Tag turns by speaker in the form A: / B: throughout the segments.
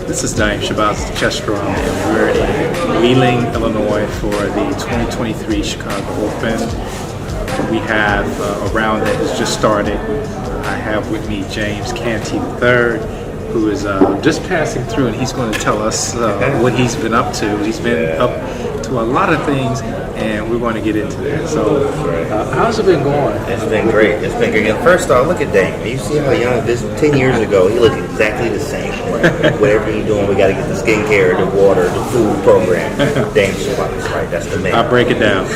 A: This is Diane Shabazz, the chess drum, and we're in Wheeling, Illinois for the 2023 Chicago Open. We have a round that has just started. I have with me James Canty III, who is just passing through, and he's going to tell us what he's been up to. He's been up to a lot of things, and we're going to get into that. So, how's it been going?
B: It's been great. It's been great. And first off, look at Dane. You see how young this 10 years ago, he looked exactly the same. Right? Whatever you're doing, we got to get the skincare, the water, the food program. Dane Shabazz, right? That's the man.
A: I'll break it down.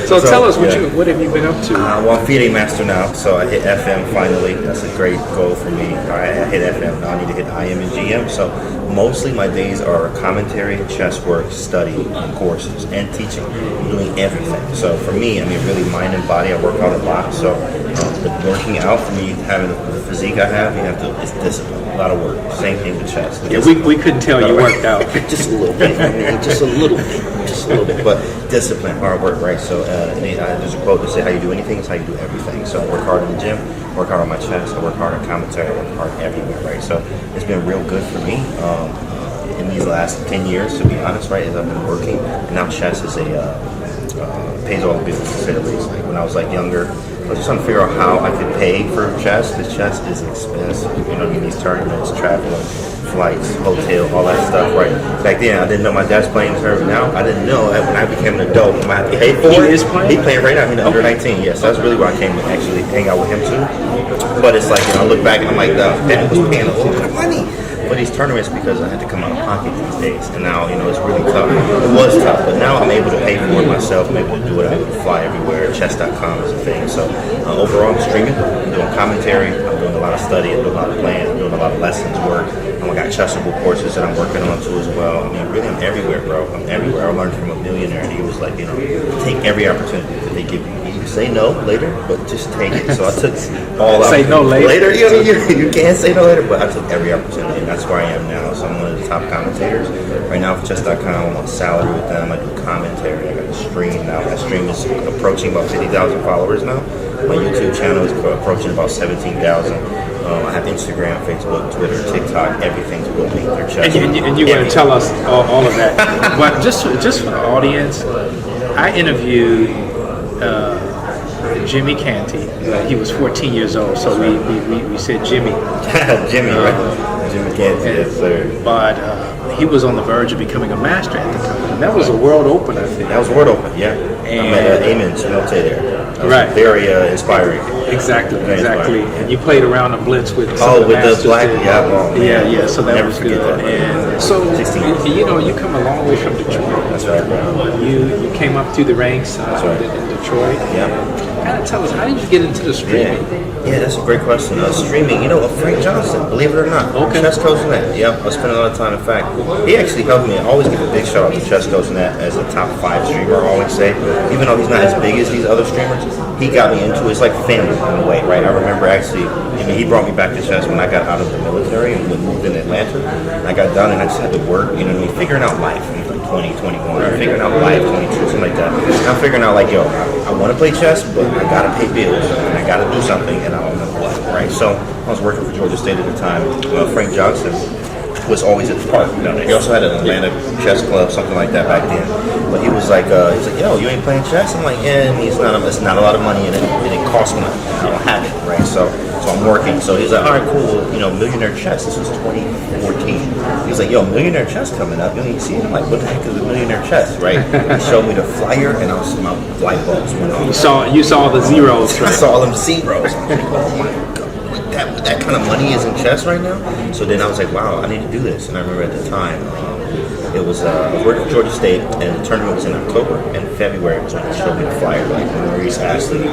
A: so tell us what have you been up to?
B: Well, I'm FIDE master now, so I hit FM finally. That's a great goal for me. I hit FM now. I need to hit IM and GM. So mostly my days are commentary, chess work, study, and courses, and teaching. I'm doing everything. So for me, I mean, really mind and body. I work out a lot. So the working out for me, having the physique I have, it's discipline. A lot of work. Same thing with chess.
A: Yeah, we couldn't tell you worked out.
B: Just a little bit. I mean, just a little bit. But discipline, hard work, right? So there's a quote that says, how you do anything is how you do everything. So I work hard in the gym, work hard on my chess, I work hard on commentary, I work hard everywhere, right? So it's been real good for me in these last 10 years, to be honest, right? As I've been working, and now chess is pays all the bills, to say the least. Like when I was younger, I was just trying to figure out how I could pay for chess, because chess is expensive. You know, these tournaments, traveling, flights, hotel, all that stuff, right? Back then, I didn't know my dad's playing the tournament. Now, I didn't know that when I became an adult, I had to pay for it.
A: He is playing?
B: He's playing right now. He's under 19, yes. That's really why I came to actually hang out with him, too. But it's like, I look back and I'm like, dad was paying a whole lot of money for these tournaments because I had to come out of pocket these days. And now, it's really tough. It was tough, but now I'm able to pay for it myself. I'm able to do it. I'm able to fly everywhere. Chess.com is a thing. So overall, I'm streaming. I'm doing commentary. I'm doing a lot of study. I'm doing a lot of playing. I'm doing a lot of lessons, work. I got chessable courses that I'm working on too as well. I mean, really, I'm everywhere, bro. I'm everywhere. I learned from a millionaire, and he was like, take every opportunity that they give you. You can say no later, but just take it. So I took all
A: say no later.
B: You can't say no later, but I took every opportunity, and that's where I am now. So I'm one of the top commentators right now for chess.com. I'm on salary with them. I do commentary. I got a stream now. That stream is approaching about 50,000 followers now. My YouTube channel is approaching about 17,000. I have Instagram, Facebook, Twitter, TikTok, everything to go paint their chess.
A: And you're going to tell us all of that. But just for the audience, I interviewed Jimmy Canty. He was 14 years old, so we said Jimmy.
B: Jimmy, right? Jimmy Canty, yes, sir.
A: But he was on the verge of becoming a master at the time. And that was a world open, I think.
B: That was world open, yeah.
A: And
B: I met Eamon Chinote there.
A: Right.
B: Very inspiring.
A: Exactly. And you played around the blitz with
B: the black,
A: yeah. So that was good.
B: That,
A: and so you come a long way from Detroit.
B: That's right, bro.
A: You came up through the ranks in Detroit.
B: Yeah.
A: Kind of tell us, how did you get into the streaming?
B: Yeah, that's a great question. Streaming, Frank Johnson, believe it or not.
A: Okay.
B: Chess Coach Net. Yep, I spent a lot of time. In fact, he actually helped me. I always give a big shout out to Chess Coach Net as a top 5 streamer, I always say. Even though he's not as big as these other streamers, he got me into it. It's like family in a way, right? I remember actually, he brought me back to chess when I got out of the military and moved in Atlanta. I got done and I just had to work, figuring out life. 20, 21, figuring out life, 22, something like that. And I'm figuring out I want to play chess, but I gotta pay bills and I gotta do something, and I don't know what, right? So I was working for Georgia State at the time. Frank Johnson was always at the park down there. He also had an Atlanta chess club, something like that back then. But he was like, yo, you ain't playing chess? I'm like, yeah, it's not a lot of money in it, and it costs money. I don't have it, right? So I'm working. So he's like, all right, cool. Millionaire Chess. This was 2014. He's like, yo, Millionaire Chess coming up. You see it? I'm like, what the heck is a Millionaire Chess, right? He showed me the flyer, and my light bulbs went on.
A: You saw the zeros, right?
B: I saw them zeros. I'm like, oh my god. That kind of money is in chess right now. So then I was like, wow, I need to do this. And I remember at the time, I was working for Georgia State, and the tournament was in October, and February was when they showed me the flyer, Maurice Astley.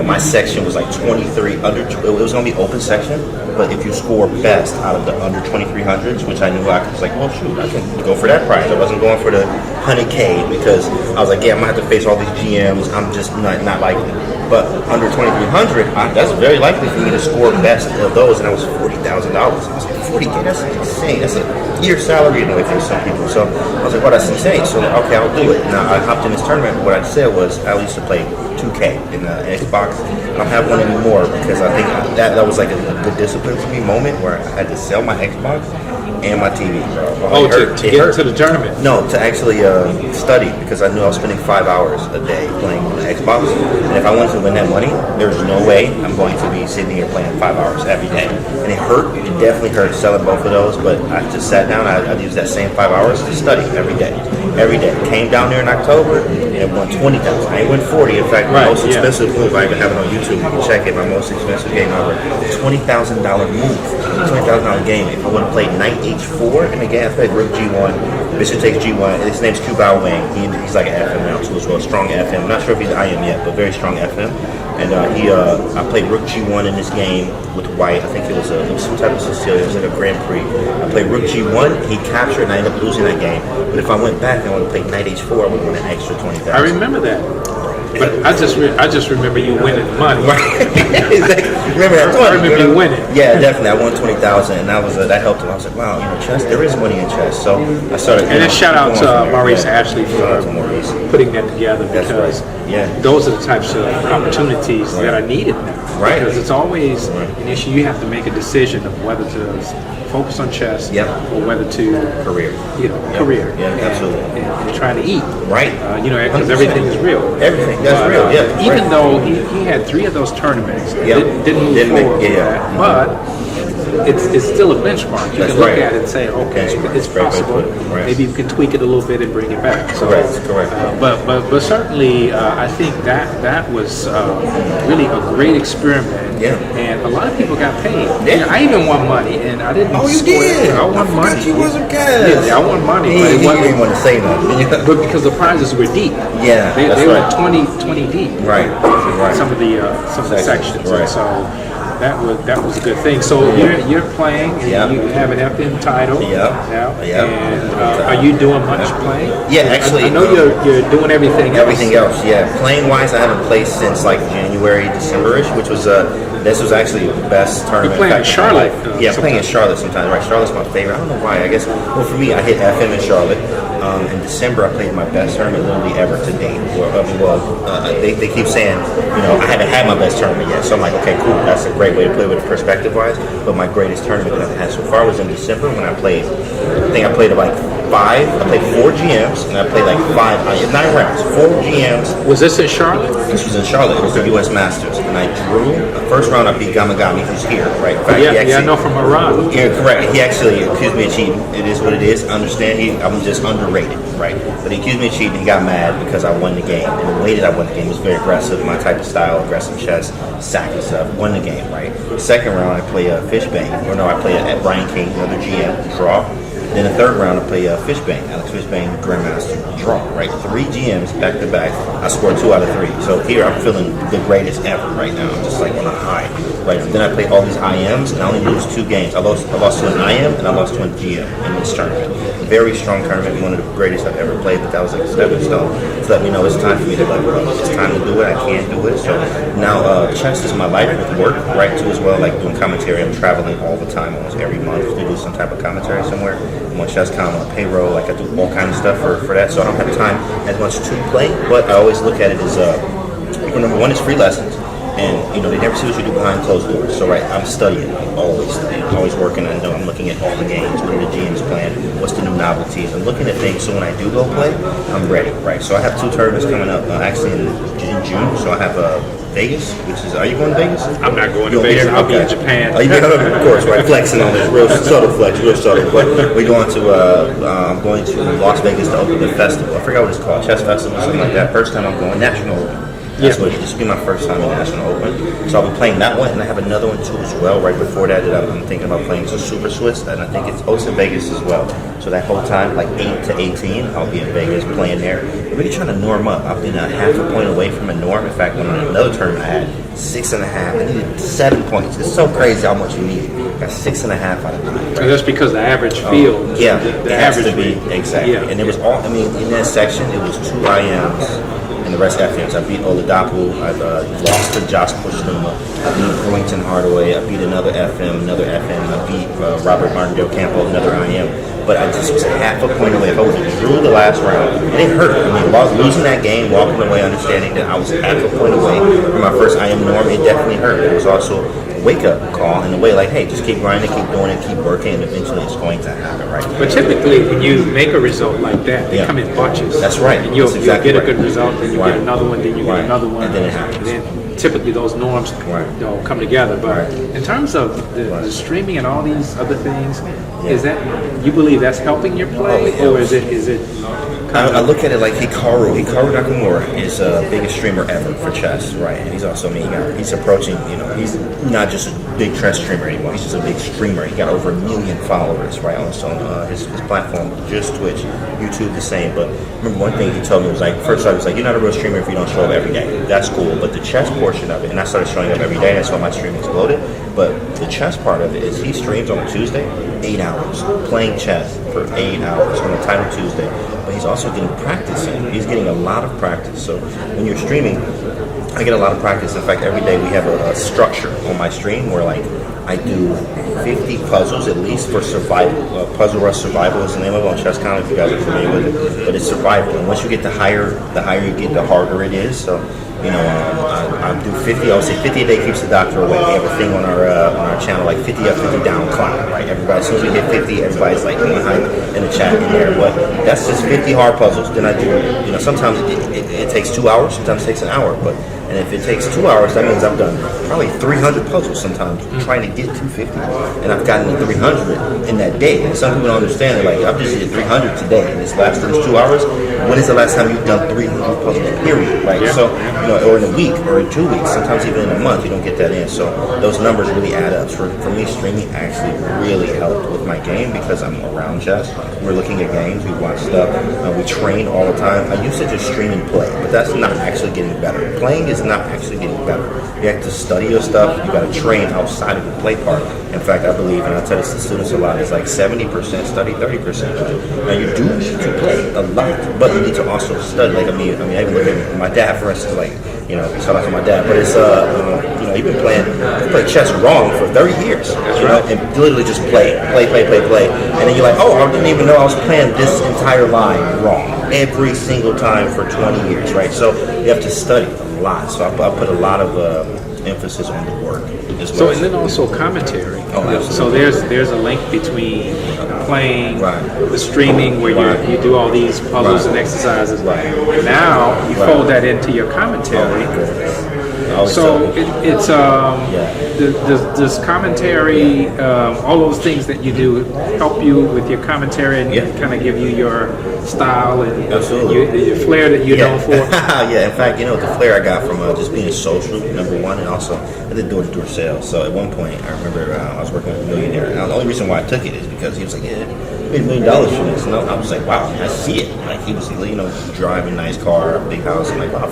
B: My section was 23 under. It was going to be open section, but if you score best out of the under 2300s, which I knew I was like, oh shoot, I can go for that prize. I wasn't going for the 100K because I was like, yeah, I'm gonna have to face all these GMs. I'm just not liking it. But under 2300, that's very likely for me to score best of those, and that was $40,000. I was like, 40K, that's insane. That's a year's salary in a way for some people. So I was like, well, that's insane. So okay, I'll do it. Now I hopped in this tournament. What I said was I used to play 2K in the Xbox. I don't have one anymore because I think that was like a good discipline for me moment where I had to sell my Xbox and my TV, bro.
A: To get into the tournament?
B: No, to actually study, because I knew I was spending 5 hours a day playing on the Xbox, and if I wanted to win that money, there's no way I'm going to be sitting here playing 5 hours every day. And it hurt. It definitely hurt selling both of those, but I just sat down. I'd use that same 5 hours to study every day. Every day. Came down there in October, and it won 20,000. I ain't win 40. In fact, my most expensive move, I even have it on YouTube. You can check it. My most expensive game ever, $20,000 move, $20,000 game. If I would have played Knight H4 in the game, I played Rook G1, Bishop takes G1. His name's Kubao Wang. He's like an FM now too as well, strong FM. I'm not sure if he's IM yet, but very strong FM. And I played Rook G1 in this game with White. I think it was some type of Sicilian. It was like a Grand Prix. I played Rook G1. He captured, and I ended up losing that game. But if I went back and I would have played Knight H4, I would have won an extra 20,000.
A: I remember that. But I just remember you winning money.
B: Exactly. Remember that?
A: I remember you winning.
B: Yeah, definitely. I won 20,000, and that helped him. I was like, wow, chess. There is money in chess. So I started.
A: And then shout out to Maurice Ashley for putting that together, because those are the types of opportunities that are needed now.
B: Right.
A: Because it's always an issue. You have to make a decision of whether to focus on chess or whether to career.
B: Yeah, absolutely.
A: And trying to eat.
B: Right.
A: Because everything is real.
B: Everything. That's real. Yeah.
A: Even though he had 3 of those tournaments, didn't move forward with that, but it's still a benchmark. You can look at it and say, okay, it's possible. Maybe you can tweak it a little bit and bring it back. So,
B: correct.
A: But certainly, I think that was really a great experiment.
B: Yeah.
A: And a lot of people got paid.
B: Yeah.
A: I even won money, and I didn't.
B: Oh, you did?
A: I won money.
B: You wasn't cash.
A: Yeah, I won money.
B: You didn't want to say nothing.
A: But because the prizes were deep.
B: Yeah,
A: they were 20 deep.
B: Right.
A: Some of the sections.
B: Right.
A: And so that was a good thing. So you're playing, and you have an FM title now. And are you doing much playing?
B: Yeah, actually.
A: I know you're doing everything else.
B: Everything else, yeah. Playing wise, I haven't played since like January, December-ish, which was this was actually the best tournament.
A: You're playing in Charlotte.
B: Yeah, playing in Charlotte sometimes. Right, Charlotte's my favorite. I don't know why. I guess for me, I hit FM in Charlotte. In December, I played my best tournament literally ever to date. They keep saying, I haven't had my best tournament yet. So I'm like, okay, cool. That's a great way to play with it perspective-wise. But my greatest tournament that I've had so far was in December when I played. I think I played like 5. I played 4 GMs, and I played like 9 rounds. 4 GMs.
A: Was this in Charlotte?
B: This was in Charlotte. It was the U.S. Masters, and I drew. The first round, I beat Gamagami, who's here, right? In fact,
A: I know from Iran.
B: Yeah, correct. He actually accused me of cheating. It is what it is. I understand. I'm just underrated, right? But he accused me of cheating. He got mad because I won the game, and the way that I won the game was very aggressive. My type of style, aggressive chess, sacking stuff. Won the game, right? Second round, I play Fishbane. Or no, I play at Brian King, another GM, draw. Then the third round, I play Fishbane, Alex Fishbane, Grandmaster, draw, right? 3 GMs back to back. I scored 2 out of 3. So here I'm feeling the greatest ever right now. I'm just like on a high, right? And then I play all these IMs, and I only lose 2 games. I lost to an IM, and I lost to a GM in this tournament. Very strong tournament, one of the greatest I've ever played, but that was like a stepping stone to let me know it's time for me to level up. It's time to do it. I can't do it. So now chess is my life with work, right, too, as well, like doing commentary. I'm traveling all the time, almost every month to do some type of commentary somewhere. I'm on ChessCom, on payroll, like I do all kinds of stuff for that, so I don't have time as much to play, but I always look at it as, number one is free lessons, and they never see what you do behind closed doors. So right, I'm studying. I'm always studying. I'm always working. I know I'm looking at all the games. What are the GMs playing? What's the new novelties? I'm looking at things. So when I do go play, I'm ready. Right. So I have 2 tournaments coming up. Actually in June. So I have Vegas, which is. Are you going to Vegas?
A: I'm not going to Vegas. I'll be in Japan.
B: Of course, right. Flexing on this, real subtle flex, real subtle. But we're going to. I'm going to Las Vegas to open the festival. I forgot what it's called. Chess Festival, something like that. First time I'm going. National Open. That's what this will be my first time in National Open. So I'll be playing that one, and I have another one too as well. Right before that I'm thinking about playing some Super Swiss, and I think it's also in Vegas as well. So that whole time, like 8 to 18, I'll be in Vegas playing there. I'm really trying to norm up. I've been a half a point away from a norm. In fact, when on another tournament I had 6.5. I needed 7 points. It's so crazy how much you need. I got 6.5 out of 9. Right?
A: So that's because the average field.
B: The average to be exactly. Yeah. And it was all. I mean, in that section, it was 2 IMs. And and the rest FMs. I beat Oladapo. I've lost to Josh Pushnuma. I beat Brewington Hardaway. I beat another FM. I beat Robert Martindale Campo, another IM. But I just was half a point away. If I would have drew the last round, and it hurt. I mean, losing that game, walking away, understanding that I was half a point away from my first IM norm, it definitely hurt. It was also a wake-up call in a way, like, hey, just keep grinding, keep doing it, keep working, and eventually it's going to happen, right?
A: But typically, when you make a result like that, they come in bunches.
B: That's right.
A: And you'll
B: exactly
A: get a good result, then you get another one, then you get another one,
B: and then it happens.
A: And then typically those norms come together. But in terms of the streaming and all these other things, is that, you believe that's helping your play, or is it?
B: I look at it like Hikaru Nakamura is the biggest streamer ever for chess, right? And he's also he's approaching, he's not just a big chess streamer anymore. He's just a big streamer. He got over 1 million followers, right, on his platform, just Twitch, YouTube the same. But remember one thing he told me was like, first I was like, you're not a real streamer if you don't show up every day. That's cool, but the chess portion of it, and I started showing up every day, and that's why my stream exploded. But the chess part of it is he streams on a Tuesday, 8 hours, playing chess for 8 hours on a title Tuesday. But he's also getting practice in. He's getting a lot of practice. So when you're streaming, I get a lot of practice. In fact, every day we have a structure on my stream where, like, I do 50 puzzles at least for survival. Puzzle Rush Survival is the name of it on ChessCon, if you guys are familiar with it. But it's survival. And once you get the higher you get, the harder it is. So, I do 50. I would say 50 a day keeps the doctor away. We have a thing on our channel, like 50 up, 50 down clock, right? Everybody, as soon as we hit 50, everybody's like going hype in the chat in there. But that's just 50 hard puzzles. Then I do, sometimes it takes 2 hours, sometimes it takes an hour. And if it takes 2 hours, that means I've done probably 300 puzzles sometimes trying to get to 50. And I've gotten to 300 in that day. And some people don't understand. They're like, I've just did 300 today. And this last 2 hours, when is the last time you've done 300 puzzles, period, right? Yeah. So, or in a week, or in 2 weeks, sometimes even in a month, you don't get that in. So those numbers really add up. For me, streaming actually really helped with my game because I'm around chess. We're looking at games, we watch stuff, we train all the time. I used to just stream and play, but that's not actually getting better. Playing is not actually getting better. You have to study your stuff. You got to train outside of the play part. In fact, I believe, and I tell this to students a lot, it's like 70% study, 30%. Now you do need to play a lot, but you need to also study. Like I mean, I even look at my dad, for instance. Like, shout out to my dad, but it's he's been playing chess wrong for 30 years. And literally just play, and then you're like, oh, I didn't even know I was playing this entire line wrong every single time for 20 years, right? So you have to study a lot. So I put a lot of emphasis on the work as well.
A: So, and then also commentary. So there's a link between playing, the streaming, where you do all these puzzles and exercises. And now you fold that into your commentary. So it's does commentary, all those things that you do, help you with your commentary and kind of give you your style and your flair that you're known for?
B: Yeah, in fact, the flair I got from just being social, number one, and also I did door-to-door sales. So at one point, I remember I was working with a millionaire, and the only reason why I took it is because he was like, yeah, $1 million for this. And I was like, wow, I see it. Like, he was, driving a nice car, a big house. I'm like, wow,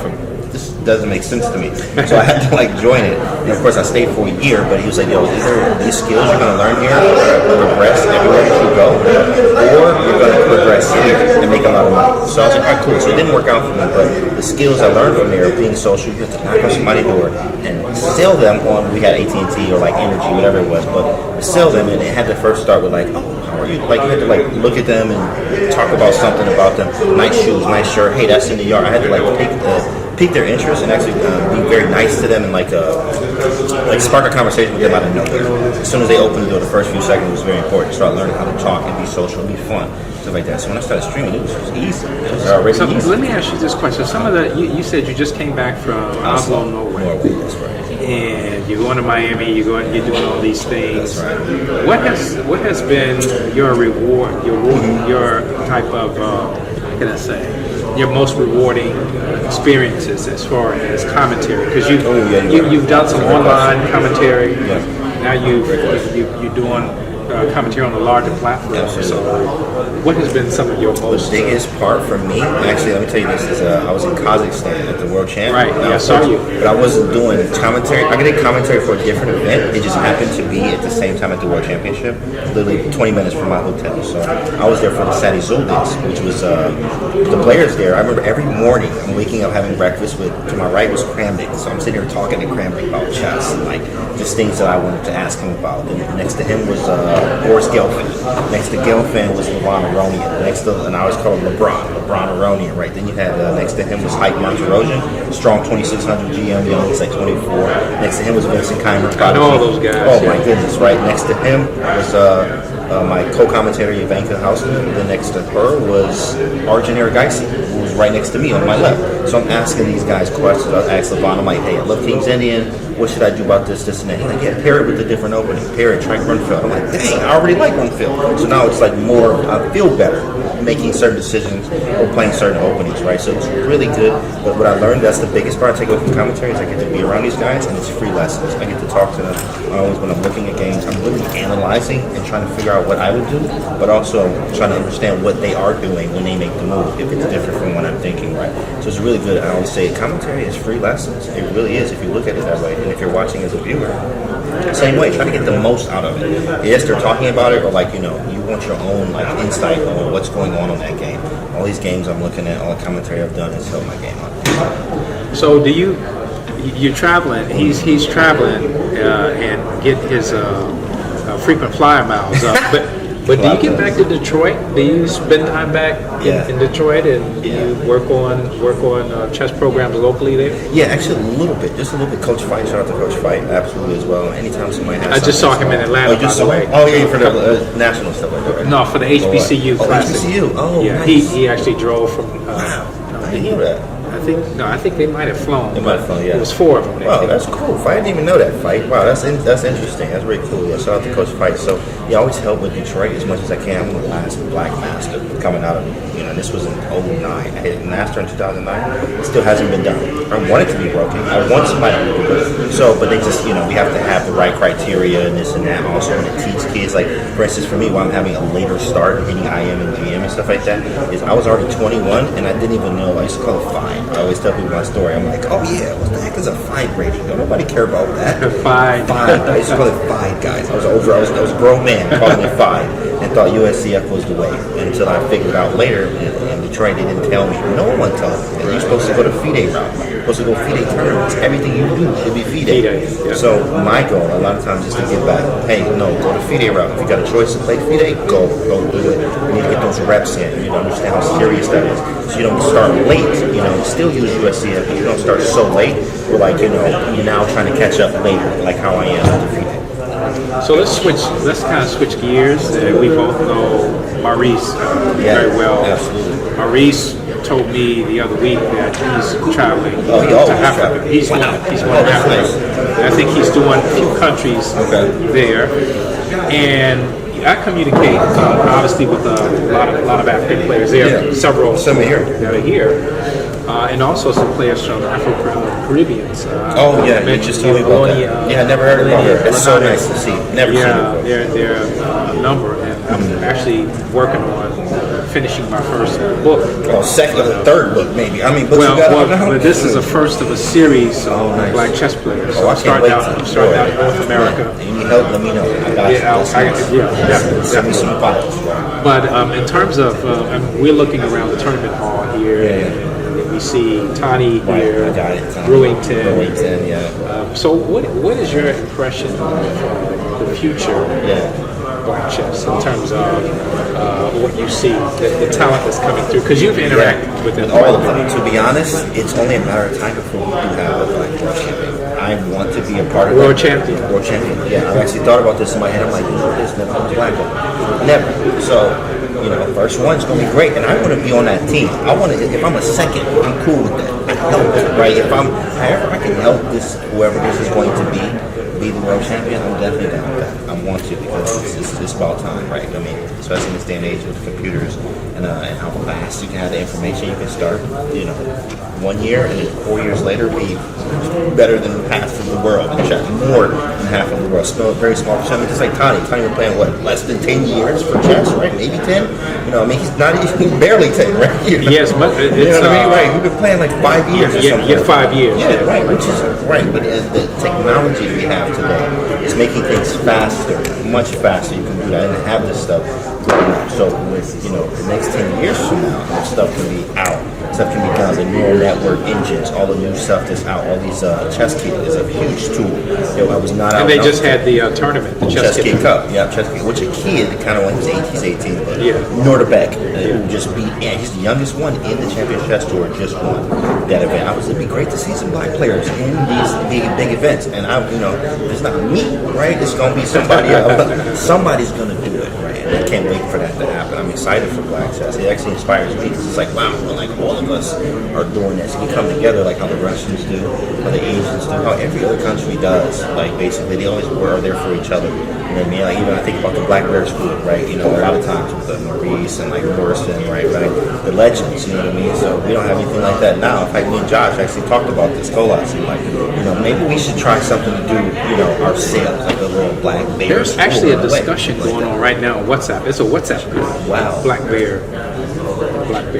B: this doesn't make sense to me. So I had to join it. And of course I stayed for a year, but he was like, is there these skills you're gonna learn here progress everywhere that you go? Or you're gonna progress here and make a lot of money. So I was like, all right, cool. So it didn't work out for me, but the skills I learned from there of being social, you have to knock on somebody's door and sell them on, we had AT&T or Energy, whatever it was, but sell them, and it had to first start with oh, how are you? You had to look at them and talk about something about them. Nice shoes, nice shirt. Hey, that's in the yard. I had to pique their interest and actually be very nice to them and spark a conversation with them out of nowhere. As soon as they opened the door, the first few seconds was very important. Start learning how to talk and be social and be fun, stuff like that. So when I started streaming, it was just easy. It was already easy.
A: Let me ask you this question. Some of you said you just came back from Oslo, Norway.
B: That's right.
A: And you're going to Miami. You're doing all these things.
B: That's right.
A: What has been your reward? Your type of how can I say? Your most rewarding experiences as far as commentary, because you've done some online commentary. Now you're doing commentary on a larger platform.
B: Absolutely.
A: So, what has been some of your most
B: The biggest part for me, actually, let me tell you this, is I was in Kazakhstan at the World Champ.
A: Right, yeah, I saw you.
B: But I wasn't doing commentary. I did commentary for a different event. It just happened to be at the same time at the World Championship, literally 20 minutes from my hotel. So I was there for the Sadi Zuldiz, which was the players there. I remember every morning I'm waking up having breakfast with, to my right was Kramnik. So I'm sitting here talking to Kramnik about chess and like just things that I wanted to ask him about. And next to him was Boris Gelfand. Next to Gelfand was Levon Aronian. Next to, and I always call him LeBron Aronian, right? Then you had next to him was Hype Martirosian, strong 2600 GM, young, he's like 24. Next to him was Vincent Keimer.
A: I know all those guys.
B: Oh my goodness, right? Next to him was my co-commentator Ivanka Hausman. Then next to her was Arjun Erigaisi, who was right next to me on my left. So I'm asking these guys questions. I asked Levon, I'm like, hey, I love Teams Indian. What should I do about this, and that? He's like, yeah, pair it with a different opening. Pair it, try Grunfeld. I'm like, dang, I already like Grunfeld. So now it's like more, I feel better making certain decisions or playing certain openings, right? So it's really good. But what I learned, that's the biggest part I take away from commentary, is I get to be around these guys, and it's free lessons. I get to talk to them. Always when I'm looking at games, I'm really analyzing and trying to figure out what I would do, but also trying to understand what they are doing when they make the move, if it's different from what I'm thinking, right? So it's really good. I always say commentary is free lessons. It really is if you look at it that way. And if you're watching as a viewer, same way, try to get the most out of it. Yes, they're talking about it, or like, you want your own like insight on what's going on in that game. All these games I'm looking at, all the commentary I've done has helped my game out.
A: So you're traveling, he's traveling and get his frequent flyer miles up, but do you get back to Detroit? Do you spend time back in Detroit, and do you work on chess programs locally there?
B: Yeah, actually a little bit, just a little bit. Coach Fight, shout out to Coach Fight, absolutely as well. Anytime somebody has,
A: I just saw him in Atlanta.
B: Oh, by the way. Oh yeah, for the national stuff like that, right?
A: No, for the HBCU Classic.
B: HBCU. Oh,
A: yeah,
B: nice.
A: he actually drove from.
B: Wow, I didn't know that.
A: I think they might have flown.
B: They might have flown, yeah.
A: It was 4 of them.
B: Wow, that's cool. I didn't even know that Fight. Wow, that's interesting. That's very cool. Yeah, shout out to Coach Fight. So yeah, I always help with Detroit as much as I can. I'm the last Black Master coming out of, this was in 2009. I hit Master in 2009. It still hasn't been done. I want it to be broken. I want somebody to do it. So, but they just, we have to have the right criteria and this and that. Also, when it teach kids, like for instance, for me, why I'm having a later start, hitting IM and GM and stuff like that, is I was already 21 and I didn't even know. I used to call it fine. I always tell people my story. I'm like, oh yeah, what the heck is a fine rating? Nobody care about that.
A: Fine.
B: I used to call it fine, guys. I was a grown man calling it fine and thought USCF was the way. Until I figured out later in Detroit, they didn't tell me. No one told me. You're supposed to go to FIDE route. You're supposed to go FIDE tournaments. Everything you do should be FIDE.
A: Yeah.
B: So my goal a lot of times is to give back. Hey, no, go to FIDE route. If you got a choice to play FIDE, go do it. You need to get those reps in. You need to understand how serious that is. So you don't start late. Still use USCF, but you don't start so late. We're like, you're now trying to catch up later, like how I am with FIDE.
A: So let's kind of switch gears. We both know Maurice very well.
B: Absolutely.
A: Maurice told me the other week that he's traveling to Africa. He's going to Africa.
B: Nice.
A: And I think he's doing a few countries there. And I communicate obviously with a lot of African players. There are several
B: here
A: that are here. And also some players from Afro-Caribbean.
B: You just told me about that. I never heard about her. It's so nice to see. Never seen her.
A: There are a number, and I'm actually working on finishing my first book.
B: Third book maybe. I mean, books you got
A: well, this is the first of a series of Black chess players. So I'm starting out in North America.
B: You need help? Let me know. I got you.
A: Definitely.
B: Send me some files.
A: But in terms of, we're looking around the tournament hall here. And we see Tani here, Brewington. So what is your impression of the future of Black chess in terms of what you see, the talent that's coming through? Because you've interacted with
B: all of them. To be honest, it's only a matter of time before we do have a Black world champion. I want to be a part of
A: World champion.
B: Yeah, I've actually thought about this in my head. I'm like, there's never a Black one. Never. So, first one's going to be great, and I want to be on that team. I want to, if I'm a second, I'm cool with that. I help, right? However I can help whoever this is going to be the world champion, I'm definitely down with that. I want to, because it's about time, right? I mean, especially in this day and age with computers and how fast you can have the information, you can start, 1 year and then 4 years later be better than the past of the world in chess, more than half of the world. Still a very small percentage. I mean, just like Tony. Tony been playing, what, less than 10 years for chess, right? Maybe 10? You know, I mean, he's barely 10, right? You know?
A: Yes, but it's,
B: you know what I mean? Right. We've been playing like 5 years or something.
A: Yeah, 5 years.
B: Yeah, right. Which is right. But the technology we have today is making things faster, much faster. You can do that and have this stuff growing up. So with, you know, the next 10 years from now, this stuff can be out. Stuff can be done. The neural network engines, all the new stuff that's out. All these chess kit is a huge tool. You know, I was not out.
A: And they just had the tournament, the Chess Kit
B: Cup. Yeah, Chess Kit. Which a kid, kind of like he's 18, but Norderbeck, who just beat. Yeah, he's the youngest one in the Champions Chess Tour. Just won that event. It'd be great to see some black players in these big events. And it's not me, right? It's gonna be somebody else. Somebody's gonna do it, right? And I can't wait for that to happen. I'm excited for black chess. It actually inspires me because it's like, wow, like all of us are doing this. We come together like how the Russians do, how the Asians do, how every other country does. Like basically, they always were there for each other. You know what I mean? Like even I think about the Black Bear School, right? You know, a lot of times with Maurice and like Morrison, right? The legends, you know what I mean? So we don't have anything like that now. In fact, me and Josh actually talked about this Colas and like, you know, maybe we should try something to do, you know, ourselves, like a little Black Bear.
A: There's actually a discussion going on right now on WhatsApp. It's a WhatsApp group.
B: Wow.
A: Black Bear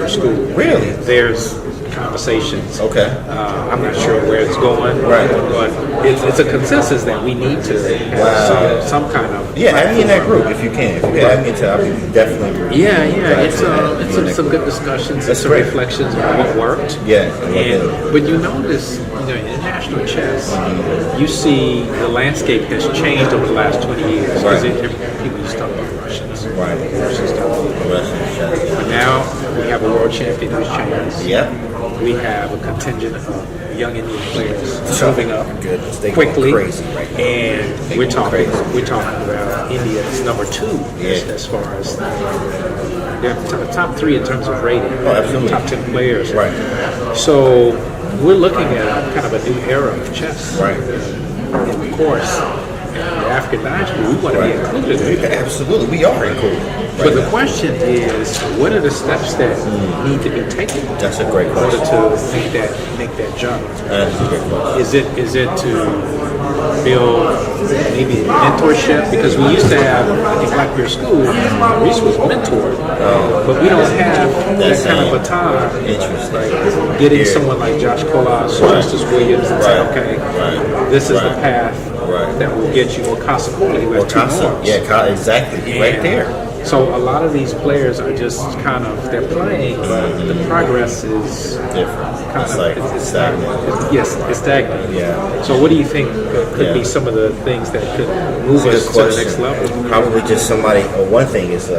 A: School.
B: Really?
A: There's conversations.
B: Okay.
A: I'm not sure where it's going.
B: Right.
A: But it's a consensus that we need to have some kind of.
B: Yeah, add me in that group if you can. If you can add me into, I would definitely agree.
A: Yeah. It's some good discussions. It's some reflections on what worked.
B: Yeah.
A: But you notice, in international chess, you see the landscape has changed over the last 20 years.
B: Right.
A: People used to talk about Russians.
B: Right.
A: Russians talk about
B: Russian chess.
A: But now we have a world champion who's Chinese.
B: Yep.
A: We have a contingent of young Indian players moving up
B: quickly,
A: crazy right now. And we're talking about India as number 2 as far as they're top 3 in terms of rating.
B: Oh, absolutely.
A: Top 10 players.
B: Right.
A: So we're looking at kind of a new era of chess.
B: Right.
A: And of course, the African diaspora, we want to be included in that.
B: Absolutely, we are included.
A: But the question is, what are the steps that need to be taken?
B: That's a great
A: in order
B: question.
A: to make that jump?
B: That's a great question.
A: Is it to build maybe mentorship? Because we used to have in Black Bear School, Reese was mentored, but we don't have that kind of baton.
B: Interesting.
A: Getting someone like Josh Colas, Justice Williams, and say, okay, this is the path that will get you, or Casa Cooley, who has 2 more.
B: Yeah, exactly. Right there.
A: So a lot of these players are just kind of, they're playing, but the progress is
B: different.
A: It's
B: stagnant.
A: Yes, it's stagnant.
B: Yeah.
A: So what do you think could be some of the things that could move us to the next level?
B: Probably just somebody, one thing is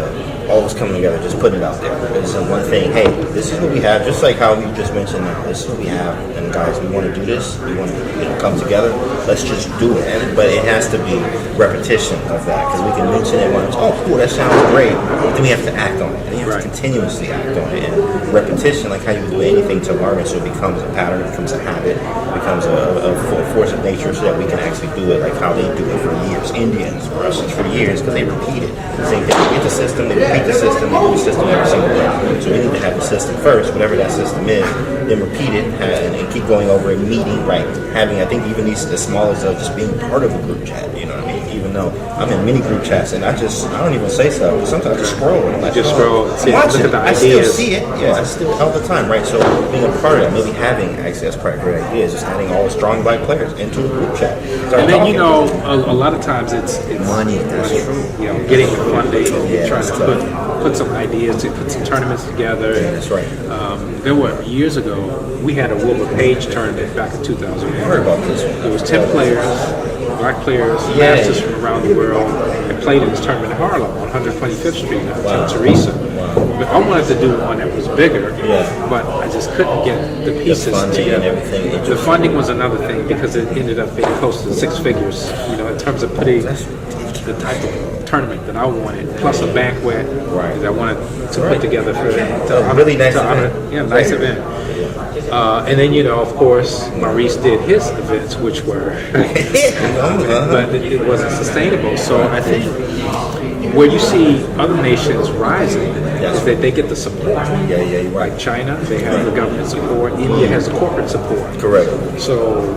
B: all of us coming together, just putting it out there. It's one thing, hey, this is what we have, just like how we just mentioned now, this is what we have, and guys, we want to do this, we want to come together, let's just do it. But it has to be repetition of that, because we can mention it once, oh cool, that sounds great, but then we have to act on it, and you have to continuously act on it, and repetition, like how you do anything to learn it, so it becomes a pattern, it becomes a habit, it becomes a force of nature, so that we can actually do it like how they do it for years. Indians, Russians for years, because they repeat it. Same thing, we get the system, they repeat the system, they do the system every single day. So we need to have the system first, whatever that system is, then repeat it and keep going over it, meeting, right? Having, I think, even these as small as just being part of a group chat, you know what I mean? Even though I'm in many group chats and I don't even say stuff. Sometimes I just scroll and I'm like, watch it. I still see it. Yeah, I still all the time, right? So being a part of that, maybe having, actually that's quite a great idea, is just adding all the strong black players into a group chat.
A: And then, a lot of times it's
B: money. That's true.
A: Getting the funding, trying to put some ideas, to put some tournaments together.
B: Yeah, that's right.
A: There were years ago, we had a Wilbur Page tournament back in 2001.
B: I heard about this one.
A: There was 10 players, black players, masters from around the world, and played in this tournament in Harlem on 125th Street in Teresa. But I wanted to do one that was bigger, but I just couldn't get the pieces together.
B: And everything.
A: The funding was another thing because it ended up being close to 6 figures, in terms of putting the type of tournament that I wanted, plus a banquet that I wanted to put together for
B: a really nice event.
A: Yeah, nice event. And then, of course, Maurice did his events, which were, but it wasn't sustainable. So I think where you see other nations rising is that they get the support.
B: You're right.
A: Like China, they have the government support. India has the corporate support.
B: Correct.
A: So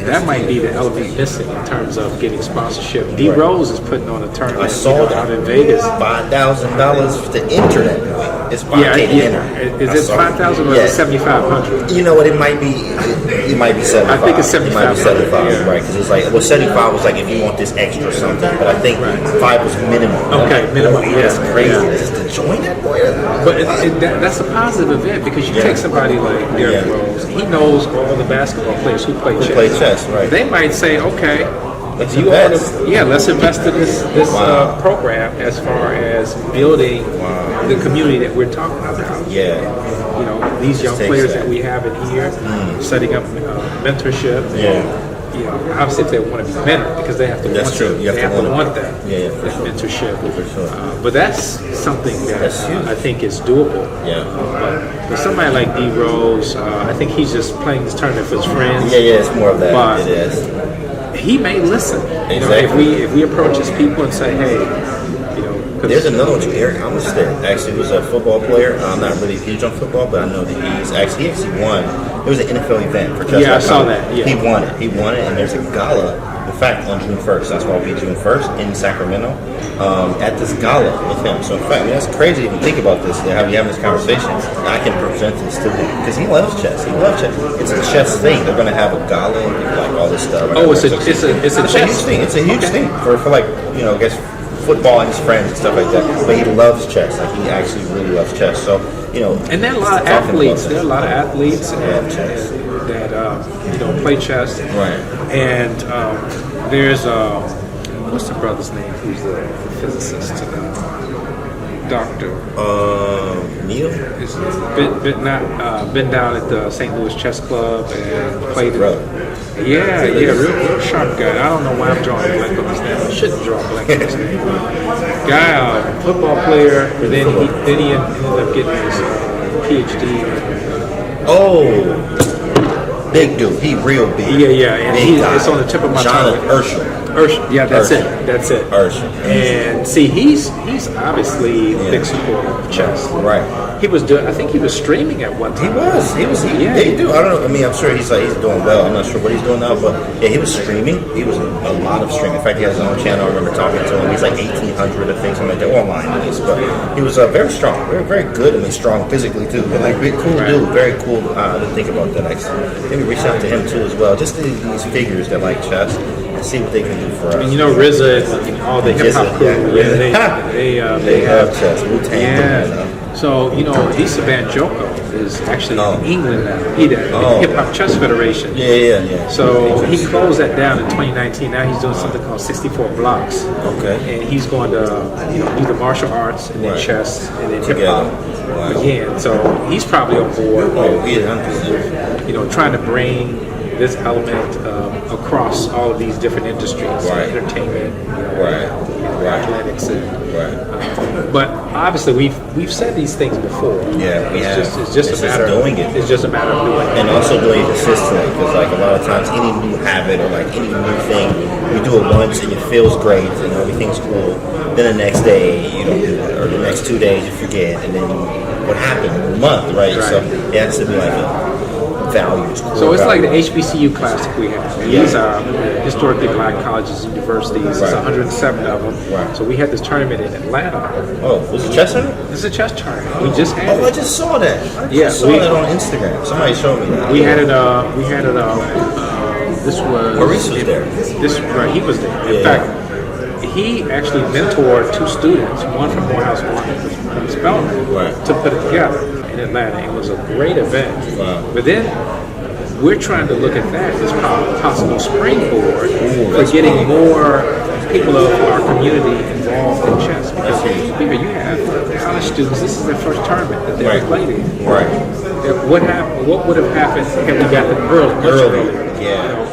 A: that might be the element missing in terms of getting sponsorship. D Rose is putting on a tournament
B: I saw
A: out in Vegas.
B: $5,000 to enter that joint. It's $5,000 to enter.
A: Is it 5,000 or is it 7,500?
B: You know what? It might be. It might be 75.
A: I think it's 75.
B: It might be 75, right? Because it's like 75 was like if you want this extra something, but I think 5 was minimum.
A: Okay, minimum.
B: That's crazy.
A: Yeah.
B: Just to join that boy.
A: But that's a positive event because you take somebody like Derrick Rose. He knows all the basketball players who play chess.
B: Right?
A: They might say, okay,
B: Let's invest.
A: let's invest in this program as far as building the community that we're talking about.
B: Yeah.
A: You know, these young players that we have in here, setting up mentorship.
B: Yeah.
A: You know, obviously if they want to be mentored because they have to
B: That's
A: want
B: true.
A: that.
B: You have
A: They
B: to
A: have to
B: want
A: want that.
B: Yeah, for
A: that
B: sure.
A: mentorship.
B: For sure.
A: But that's something that
B: huge.
A: I think is doable.
B: Yeah.
A: But for somebody like D Rose, I think he's just playing this tournament for his friends.
B: Yeah, it's more of that.
A: But
B: it is.
A: he may listen. You know,
B: Exactly.
A: if we approach his people and say, hey, you know, 'cause
B: There's another one too, Eric Armstead. Actually, was a football player. I'm not really huge on football, but I know that he actually won. It was an NFL event for chess.
A: Yeah, I saw that, yeah.
B: He won it, and there's a gala. In fact, on June 1st, that's why it'll be June 1st in Sacramento, at this gala with him. So in fact, I mean, that's crazy to even think about this, how we having this conversation. I can present this to him because he loves chess. He loves chess. It's a chess thing. They're going to have a gala and like all this stuff.
A: Oh, it's a
B: huge
A: chess
B: thing. It's a huge thing for like, you know, I guess football and his friends and stuff like that. But he loves chess. Like he actually really loves chess. So, you know,
A: And there are a lot of athletes. There are a lot of athletes
B: chess.
A: that you know play chess.
B: Right.
A: And there's what's the brother's name? Who's the physicist? Doctor.
B: Neil?
A: He's been down at the St. Louis Chess Club and played. Yeah, real sharp guy. I don't know why I'm drawing a blank on his name. I shouldn't draw a blank on his name. Guy, football player, but then he ended up getting his PhD.
B: Oh, big dude. He real big.
A: Yeah, and it's on the tip of my tongue.
B: Urshel.
A: Yeah, that's it.
B: Urshel.
A: And see, he's obviously a big supporter of chess.
B: Right.
A: He was doing. I think he was streaming at one time.
B: They do. I don't know. I mean, I'm sure he's doing well. I'm not sure what he's doing now, but yeah, he was streaming. He was a lot of streaming. In fact, he has his own channel. I remember talking to him. He's like 1,800, I think, something like that. Online, at least. But he was very strong, very good. I mean, strong physically too. But like, big, cool dude. Very cool. I didn't think about that. Actually, maybe reach out to him too as well. Just these figures that like chess. See what they can do for us.
A: And you know RZA and all the hip hop crew.
B: They have chess. Wu-Tang.
A: Yeah. So you know, Lisa Van Joko is actually in England now. He did Hip Hop Chess Federation.
B: Yeah.
A: So he closed that down in 2019. Now he's doing something called 64 Blocks.
B: Okay.
A: And he's going to do the martial arts and then chess and then hip hop again. So he's probably on board.
B: Oh, yeah, 100%.
A: You know, trying to bring this element across all of these different industries, entertainment, athletics, but obviously we've said these things before.
B: Yeah, we have.
A: It's just a matter of doing it. It's just a matter of doing it,
B: and also doing it consistently. Because like a lot of times, any new habit or like any new thing, you do it once and it feels great and everything's cool. Then the next day you don't do it, or the next 2 days you forget, and then what happened in a month, right? So it has to be like values.
A: So it's like the HBCU Classic we have. These are historically black colleges and universities. There's 107 of them. Right. So we had this tournament in Atlanta.
B: Oh, was it chess tournament?
A: It's a chess tournament. We just had it.
B: I just saw that. I saw that on Instagram. Somebody showed me that.
A: We had it. This was.
B: Maurice was there.
A: He was there. In fact, he actually mentored 2 students, one from Morehouse, one from Spelman, to put it together in Atlanta. It was a great event. Wow. But then we're trying to look at that as a possible springboard for getting more people of our community involved in chess. Because here you have college students, this is their first tournament that they've played in.
B: Right.
A: What would have happened had we got them early?
B: Yeah.